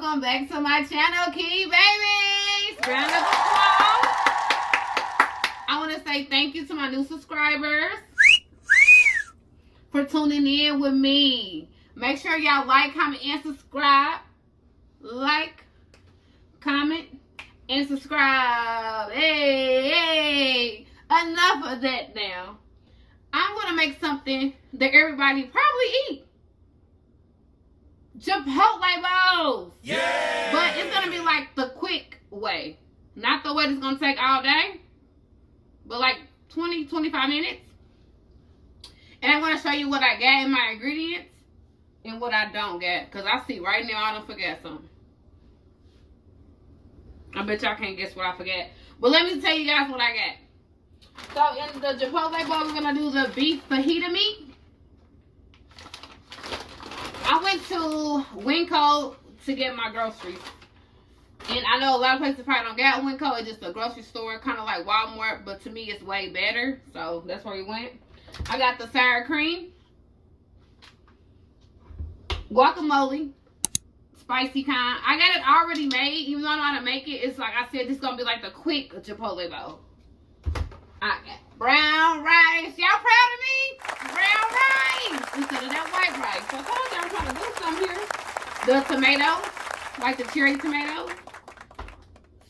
Welcome back to my channel, Key Babies. Round of applause. I want to say thank you to my new subscribers for tuning in with me. Make sure y'all like, comment, and subscribe. Like, comment, and subscribe. Hey. Enough of that now. I'm going to make something that everybody probably eat. Chipotle bowls. Yeah. But it's going to be like the quick way. Not the way that's going to take all day. But like 20, 25 minutes. And I'm going to show you what I got in my ingredients. And what I don't get. Because I see right now I don't forget something. I bet y'all can't guess what I forget. But let me tell you guys what I got. So in the Chipotle bowl, we're going to do the beef fajita meat. I went to Winco to get my groceries. And I know a lot of places probably don't get Winco. It's just a grocery store, kind of like Walmart. But to me, it's way better. So that's where we went. I got the sour cream. Guacamole. Spicy kind. I got it already made. Even though I know how to make it, it's like I said, this is going to be like the quick Chipotle bowl. I got brown rice. Y'all proud of me? Brown rice instead of that white rice. So I told y'all I'm trying to do something here. The tomatoes, like the cherry tomatoes.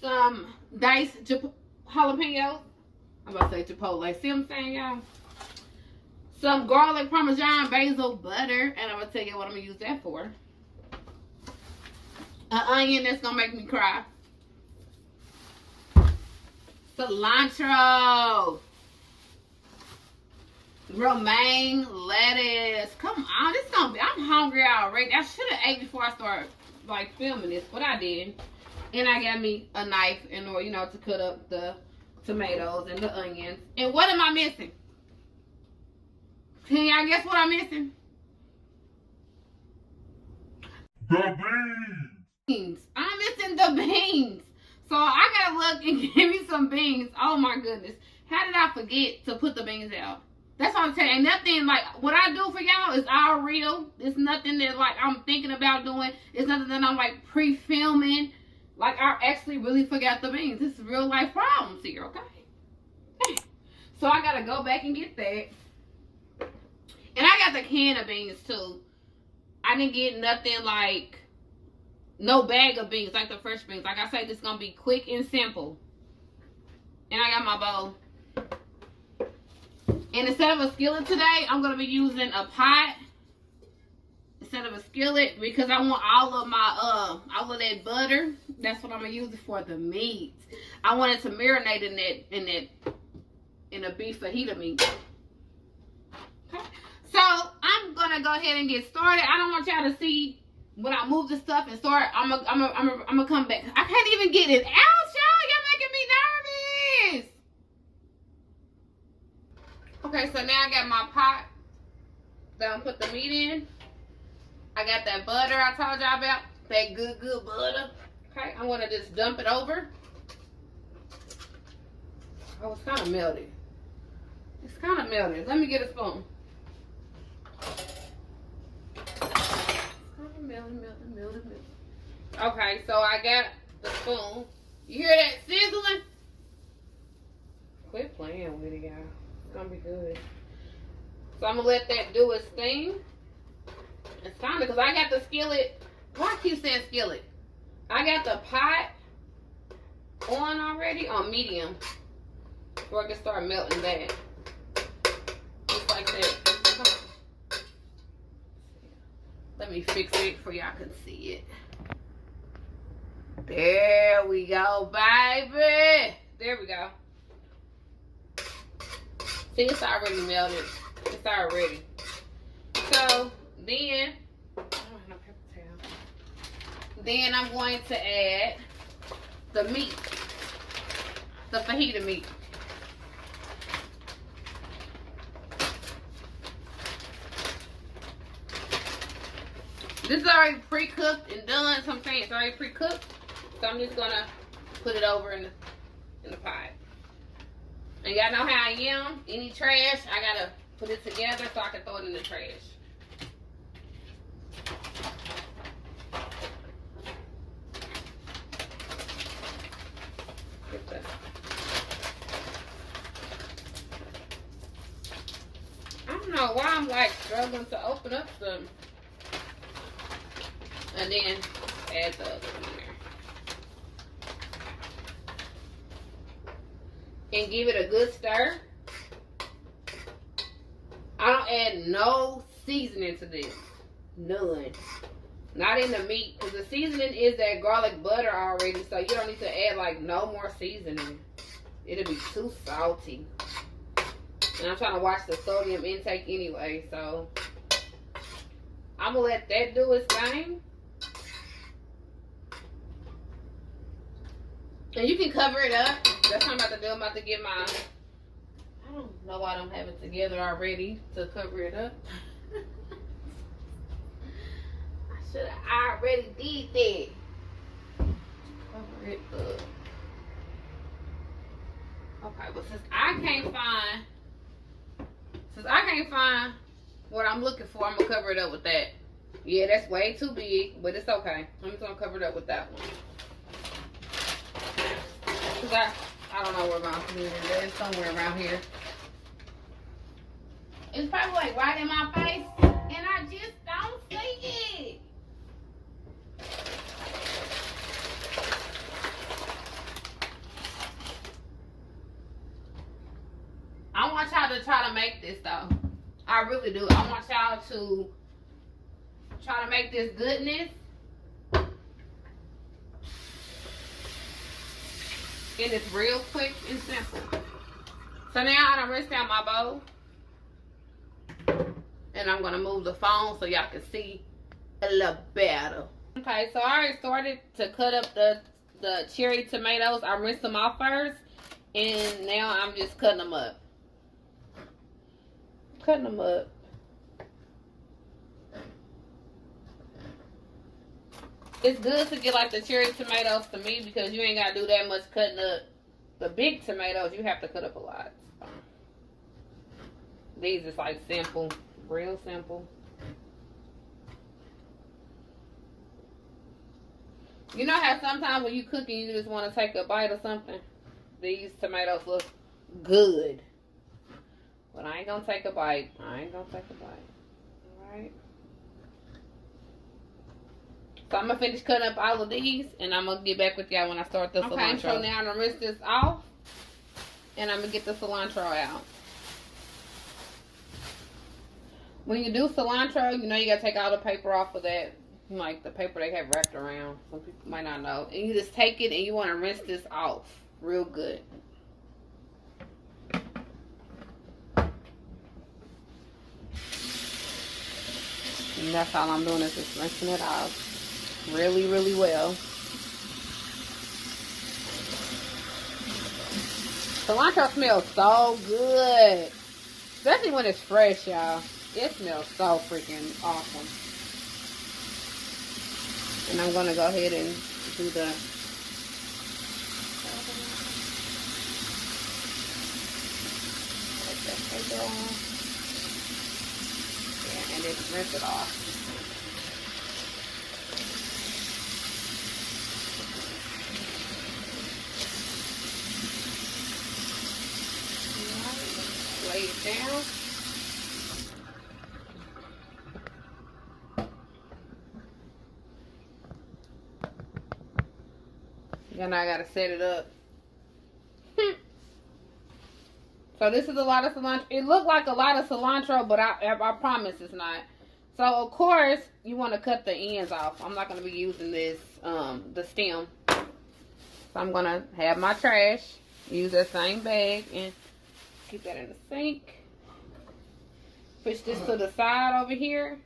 Some diced jalapenos. I'm about to say Chipotle. See what I'm saying, y'all? Some garlic, Parmesan, basil, butter. And I'm going to tell you what I'm going to use that for. An onion that's going to make me cry. Cilantro. Romaine lettuce. Come on, this is gonna be. I'm hungry already. I should have ate before I started like filming this, but I didn't. And I got me a knife in order, you know, to cut up the tomatoes and the onions. And what am I missing? Can y'all guess what I'm missing? The beans. I'm missing the beans. So I gotta look and give me some beans. Oh my goodness. How did I forget to put the beans out? That's what I'm telling you. Ain't nothing like what I do for y'all is all real. It's nothing that like I'm thinking about doing. It's nothing that I'm like pre-filming. Like I actually really forgot the beans. This is real life problems here, okay? So I gotta go back and get that. And I got the can of beans too. I didn't get nothing like no bag of beans, like the fresh beans. Like I said, this is going to be quick and simple. And I got my bowl. And instead of a skillet today, I'm going to be using a pot instead of a skillet because I want all of my, all of that butter. That's what I'm going to use it for the meat. I want it to marinate in the beef fajita meat. Okay. So I'm going to go ahead and get started. I don't want y'all to see when I move the stuff and start, I'm gonna come back. I can't even get it out, y'all. Y'all making me nervous. Okay, so now I got my pot that I'm gonna put the meat in. I got that butter I told y'all about. That good butter. Okay, I'm gonna just dump it over. Oh, it's kind of melted. It's kind of melted. Let me get a spoon. Melted. Okay, so I got the spoon. You hear that sizzling? Quit playing with it, y'all. It's gonna be good. So I'm gonna let that do its thing. It's kind of because I got the skillet. Why I keep saying skillet? I got the pot on already on medium, so I can start melting that. Just like that. Let me fix it so y'all can see it. There we go, baby. There we go. See, it's already melted. It's already. So, then, I don't have no paper towel. Then I'm going to add the meat. The fajita meat. This is already pre-cooked and done. So I'm saying it's already pre-cooked. So I'm just gonna put it over in the pot. And y'all know how I am. Any trash, I gotta put it together so I can throw it in the trash. know why I'm like struggling to open up some. And then add the other one there. And give it a good stir. I don't add no seasoning to this. None. Not in the meat, because the seasoning is that garlic butter already, so you don't need to add like no more seasoning. It'll be too salty. And I'm trying to watch the sodium intake anyway, so I'm gonna let that do its thing. And you can cover it up. That's what I'm about to do. I'm about to get my, I don't know why I don't have it together already to cover it up. Should have already did that. Cover it up. Okay, but since I can't find what I'm looking for, I'm gonna cover it up with that. Yeah, that's way too big, but it's okay. I'm just gonna cover it up with that one. Cause I don't know where my computer is. It's somewhere around here. It's probably like right in my face, and I just don't see it. I want y'all to try to make this though. I really do. I want y'all to try to make this goodness. And it's real quick and simple. So now I done rinsed out my bowl. And I'm going to move the phone so y'all can see a little better. Okay, so I already started to cut up the cherry tomatoes. I rinsed them off first. And now I'm just cutting them up. Cutting them up. It's good to get like the cherry tomatoes to me because you ain't got to do that much cutting up. The big tomatoes, you have to cut up a lot. So, these is like simple, real simple. You know how sometimes when you cooking, you just want to take a bite or something? These tomatoes look good. But I ain't going to take a bite. Alright. So I'm going to finish cutting up all of these, and I'm going to get back with y'all when I start the cilantro. Okay, so now I'm going to rinse this off, and I'm going to get the cilantro out. When you do cilantro, you know you got to take all the paper off of that, like the paper they have wrapped around. Some people might not know. And you just take it, and you want to rinse this off real good. And that's all I'm doing is just rinsing it off. Really, really well. Cilantro smells so good. Especially when it's fresh, y'all. It smells so freaking awesome. And I'm going to go ahead and do the... Take that paper off. Yeah, and then rinse it off. Lay it down. Then I gotta set it up. So this is a lot of cilantro. It looked like a lot of cilantro, but I promise it's not. So of course you want to cut the ends off. I'm not gonna be using this the stem. So I'm gonna have my trash. Use that same bag and keep that in the sink. Push this to the side over here.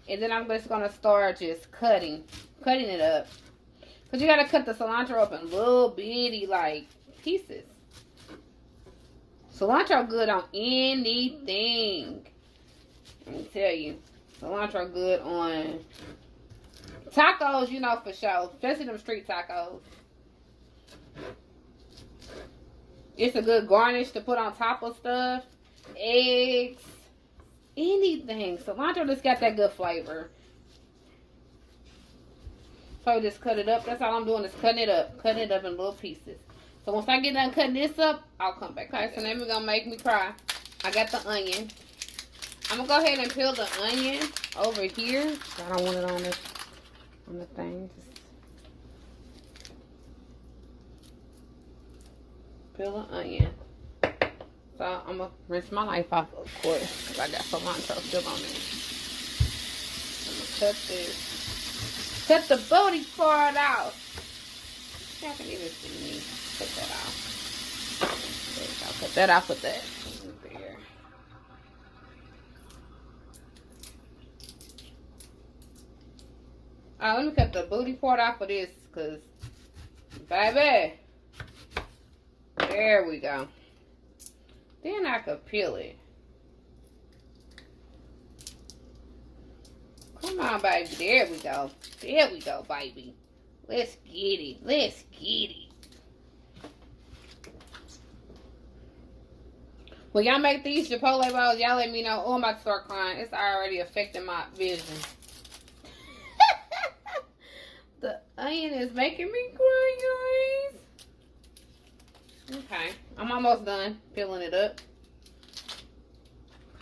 And then I'm just going to start just cutting it up. Because you got to cut the cilantro up in little bitty like pieces. Cilantro good on anything. Let me tell you. Cilantro good on tacos, you know, for sure. Especially them street tacos. It's a good garnish to put on top of stuff. Eggs. Anything. Cilantro just got that good flavor. So just cut it up. That's all I'm doing is cutting it up. Cutting it up in little pieces. So once I get done cutting this up, I'll come back. Okay, so then we're going to make me cry. I got the onion. I'm gonna go ahead and peel the onion over here. I don't want it on the thing. Just peel the onion. So I'm gonna rinse my knife off, of course, because I got cilantro still on it. I'm gonna cut this. Cut the booty part out. Y'all can even see me. Cut that off. There we go. Cut that off with that. There. Alright, let me cut the booty part off of this, because, baby. There we go. Then I could peel it. Come on, baby. There we go. There we go, baby. Let's get it. Let's get it. When y'all make these Chipotle bowls, y'all let me know. Oh, I'm about to start crying. It's already affecting my vision. The onion is making me cry, guys. Okay, I'm almost done peeling it up.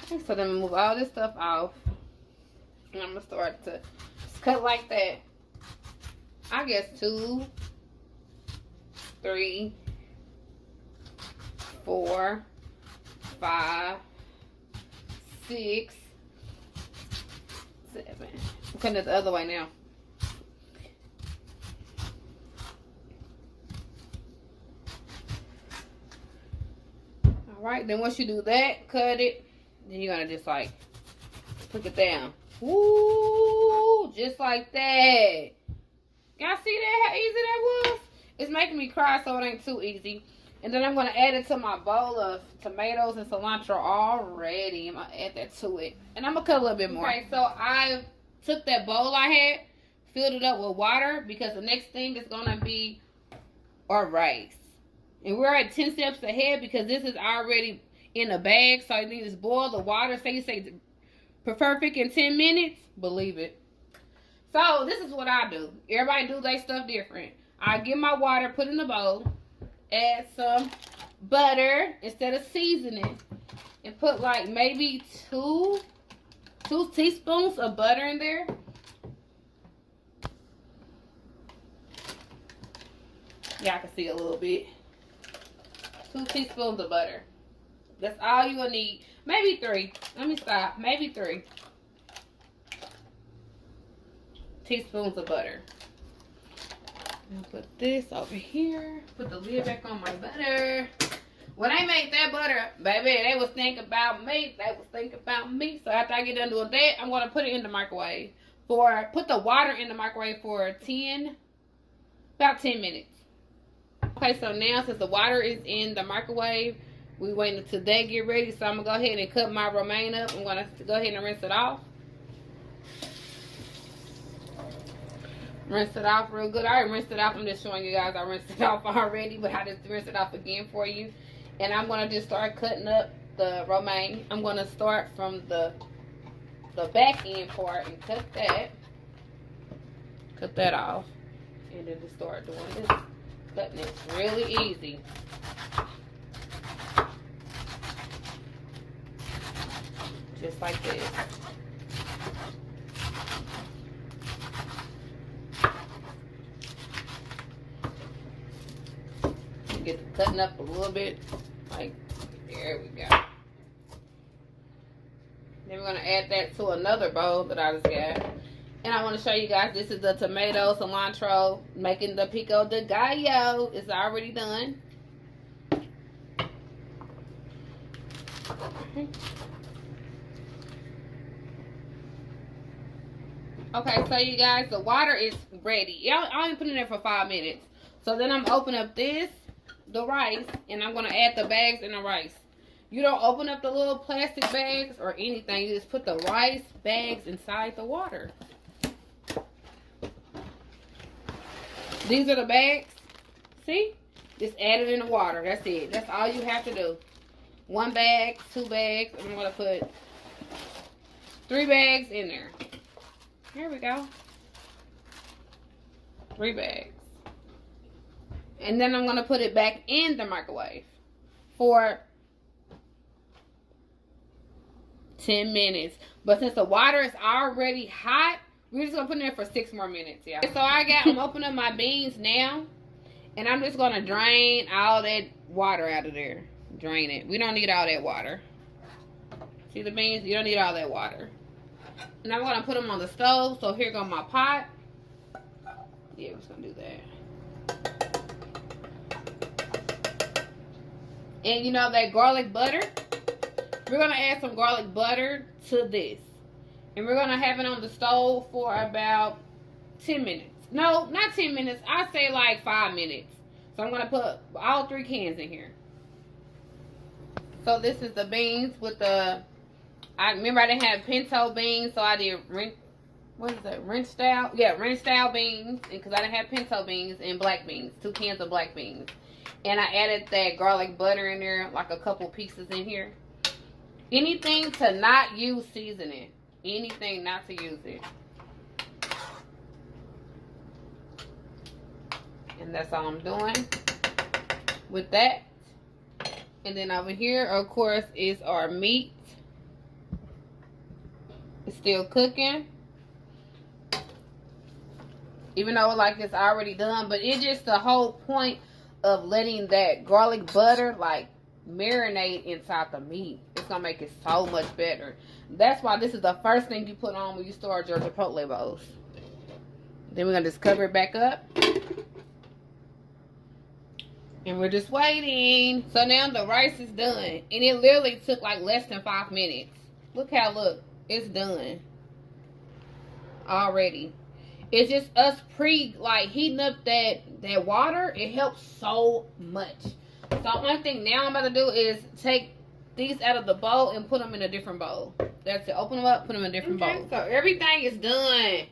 Okay, so then move all this stuff off. And I'm going to start to cut like that. I guess 2, 3, 4, 5, 6, 7. I'm cutting it the other way now. Alright, then once you do that, cut it. Then you're going to just like put it down. Ooh, just like that. Y'all see that? How easy that was? It's making me cry, so it ain't too easy. And then I'm going to add it to my bowl of tomatoes and cilantro already. I'm going to add that to it. And I'm going to cut a little bit more. Okay, so I took that bowl I had, filled it up with water, because the next thing is going to be our rice. And we're at 10 steps ahead because this is already in a bag. So I need to boil the water. Say you say perfect in 10 minutes. Believe it. So this is what I do. Everybody do their stuff different. I get my water, put in the bowl, add some butter instead of seasoning, and put like maybe two teaspoons of butter in there. Yeah, I can see a little bit. 2 teaspoons of butter. That's all you will need. Maybe 3. Let me stop. Maybe 3 teaspoons of butter. I'll put this over here. Put the lid back on my butter. When I made that butter, baby, they was thinking about me. They was thinking about me. So after I get done doing that, I'm going to put it in the microwave. Put the water in the microwave for about 10 minutes. Okay, so now since the water is in the microwave, we waiting until that get ready. So I'm going to go ahead and cut my romaine up. I'm going to go ahead and rinse it off. Rinse it off real good. I already rinsed it off. I'm just showing you guys I rinsed it off already, but I just rinsed it off again for you. And I'm going to just start cutting up the romaine. I'm going to start from the back end part and cut that off. And then just start doing this. Cutting it really easy. Just like this. Get the cutting up a little bit. Like, there we go. Then we're going to add that to another bowl that I just got. And I want to show you guys, this is the tomato, cilantro, making the Pico De Gallo. It's already done. Okay, so you guys, the water is ready. I only put it in there for 5 minutes. So then I'm opening up the rice, and I'm going to add the bags in the rice. You don't open up the little plastic bags or anything. You just put the rice bags inside the water. These are the bags. See? Just add it in the water. That's it. That's all you have to do. 1 bag, 2 bags. I'm going to put 3 bags in there. Here we go. 3 bags. And then I'm going to put it back in the microwave for 10 minutes. But since the water is already hot, we're just gonna put it in there for 6 more minutes, y'all. So I'm opening up my beans now, and I'm just gonna drain all that water out of there. Drain it. We don't need all that water. See the beans? You don't need all that water. And I'm gonna put them on the stove. So here go my pot. Yeah, we're just gonna do that. And you know that garlic butter? We're gonna add some garlic butter to this. And we're gonna have it on the stove for about 10 minutes. No, not 10 minutes. I say like 5 minutes. So I'm gonna put all 3 cans in here. So this is the beans with the, I remember I didn't have pinto beans, so I did Ranch style? Yeah, ranch style beans, because I didn't have pinto beans, and black beans, 2 cans of black beans. And I added that garlic butter in there, like a couple pieces in here. Anything to not use seasoning. Anything not to use it. And that's all I'm doing with that. And then over here, of course, is our meat. It's still cooking. Even though like it's already done, but it's just the whole point of letting that garlic butter like marinate inside the meat. It's gonna make it so much better. That's why this is the first thing you put on when you start your Chipotle bowls. Then we're gonna just cover it back up. And we're just waiting. So now the rice is done. And it literally took like less than 5 minutes. Look it's done already. It's just us heating up that water. It helps so much. So one thing now I'm about to do is take these out of the bowl and put them in a different bowl. That's it. Open them up, put them in a different bowl. So everything is done.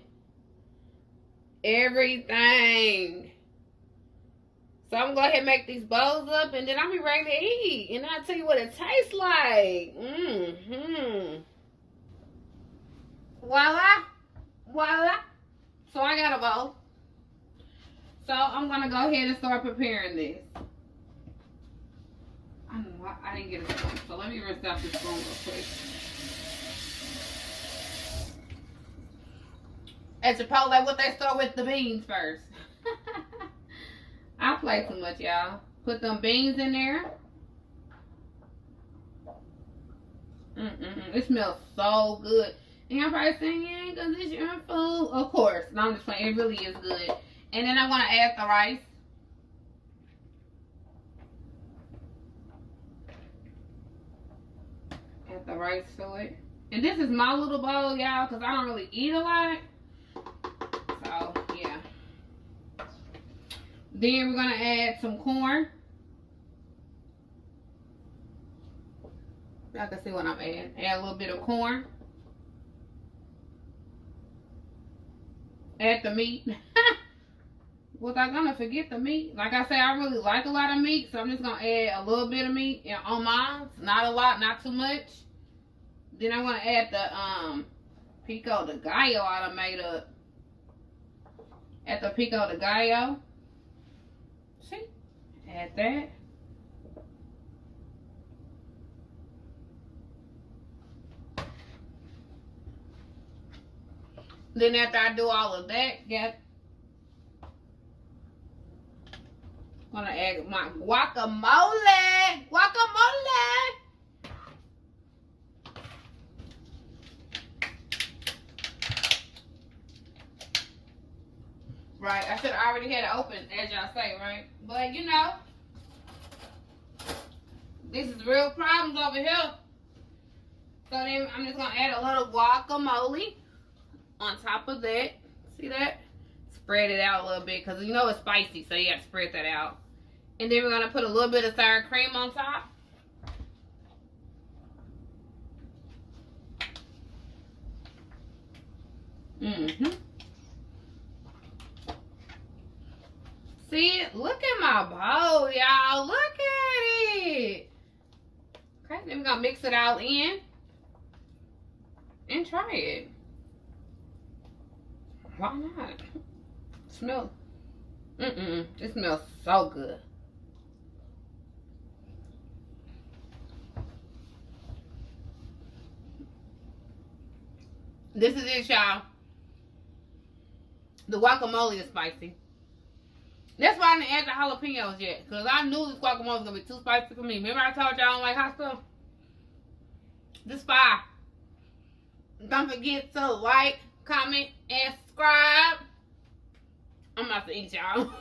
Everything. So I'm going to go ahead and make these bowls up, and then I'll be ready to eat. And I'll tell you what it tastes like. Voila. Voila. So I got a bowl. So I'm going to go ahead and start preparing this. I don't know why I didn't get a spoon. So let me rinse out this spoon real quick. At Chipotle, what they start with the beans first. I play too much, y'all. Put them beans in there. It smells so good. And y'all probably saying, yeah, because it's your food. Of course. No, I'm just playing. It really is good. And then I'm going to add the rice. Add the rice to it. And this is my little bowl, y'all, because I don't really eat a lot. So, yeah. Then we're going to add some corn. Y'all can see what I'm adding. Add a little bit of corn. Add the meat. Was I going to forget the meat? Like I said, I really like a lot of meat, so I'm just going to add a little bit of meat on mine. Not a lot, not too much. Then I'm going to add the Pico De Gallo I done made up. Add the Pico De Gallo. See? Add that. Then after I do all of that, I'm gonna add my guacamole. Guacamole. Right, I should have already had it open, as y'all say, right? But you know, this is real problems over here. So then I'm just gonna add a little guacamole on top of that. See that? Spread it out a little bit because you know it's spicy, so you got to spread that out. And then we're gonna put a little bit of sour cream on top. See, look at my bowl, y'all. Look at it. Okay, then we're gonna mix it all in and try it. Why not? Smell. It smells so good. This is it, y'all. The guacamole is spicy. That's why I didn't add the jalapenos yet. Because I knew this guacamole was going to be too spicy for me. Remember I told y'all I don't like hot stuff? This fire. Don't forget to like, comment, and subscribe. I'm about to eat y'all.